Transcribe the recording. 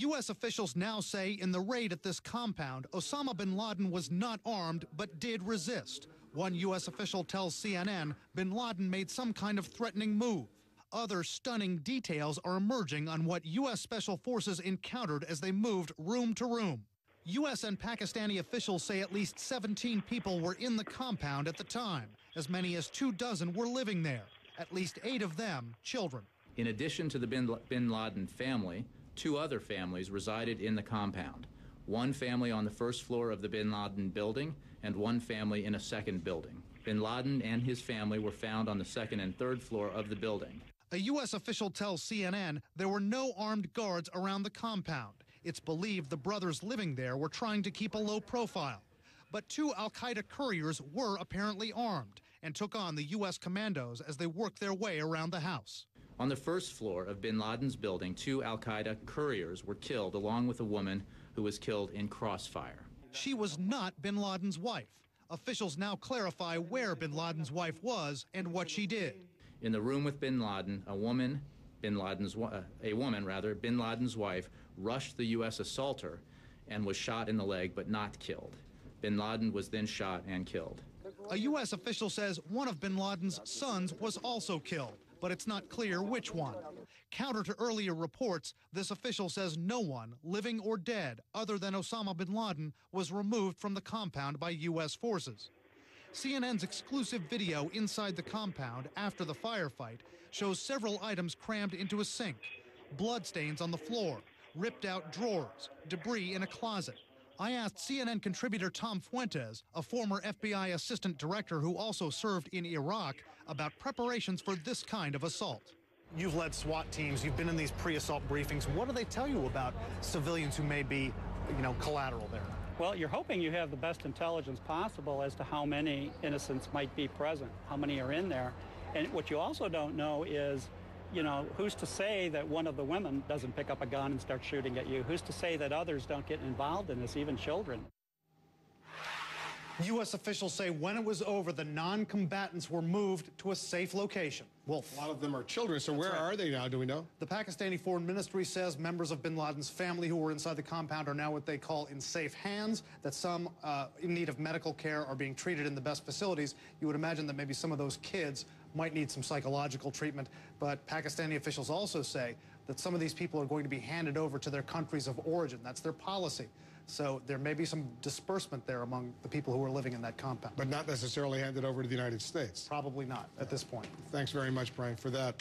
U.S. officials now say in the raid at this compound, Osama bin Laden was not armed but did resist. One U.S. official tells CNN bin Laden made some kind of threatening move. Other stunning details are emerging on what U.S. Special Forces encountered as they moved room to room. U.S. and Pakistani officials say at least 17 people were in the compound at the time. As many as 24 were living there, at least 8 of them children. In addition to the bin Laden family, 2 other families resided in the compound. One family on the first floor of the bin Laden building and one family in a second building. Bin Laden and his family were found on the second and third floor of the building. A U.S. official tells CNN there were no armed guards around the compound. It's believed the brothers living there were trying to keep a low profile. But 2 al-Qaeda couriers were apparently armed and took on the U.S. commandos as they worked their way around the house. On the first floor of bin Laden's building, 2 al-Qaeda couriers were killed, along with a woman who was killed in crossfire. She was not bin Laden's wife. Officials now clarify where bin Laden's wife was and what she did. In the room with bin Laden, bin Laden's wife, rushed the U.S. assaulter and was shot in the leg but not killed. Bin Laden was then shot and killed. A U.S. official says one of bin Laden's sons was also killed, but it's not clear which one. Counter to earlier reports, this official says no one, living or dead, other than Osama bin Laden, was removed from the compound by U.S. forces. CNN's exclusive video inside the compound after the firefight shows several items crammed into a sink, bloodstains on the floor, ripped out drawers, debris in a closet. I asked CNN contributor Tom Fuentes, a former FBI assistant director who also served in Iraq, about preparations for this kind of assault. You've led SWAT teams. You've been in these pre-assault briefings. What do they tell you about civilians who may be, collateral there? Well, you're hoping you have the best intelligence possible as to how many innocents might be present, how many are in there. And what you also don't know is, who's to say that one of the women doesn't pick up a gun and start shooting at you? Who's to say that others don't get involved in this, even children? U.S. officials say when it was over, the non-combatants were moved to a safe location. Wolf. A lot of them are children, so where are they now? Do we know? The Pakistani Foreign Ministry says members of bin Laden's family who were inside the compound are now what they call in safe hands, that some in need of medical care are being treated in the best facilities. You would imagine that maybe some of those kids might need some psychological treatment, but Pakistani officials also say that some of these people are going to be handed over to their countries of origin. That's their policy. So there may be some disbursement there among the people who are living in that compound. But not necessarily handed over to the United States. Probably not at this point. Thanks very much, Brian, for that.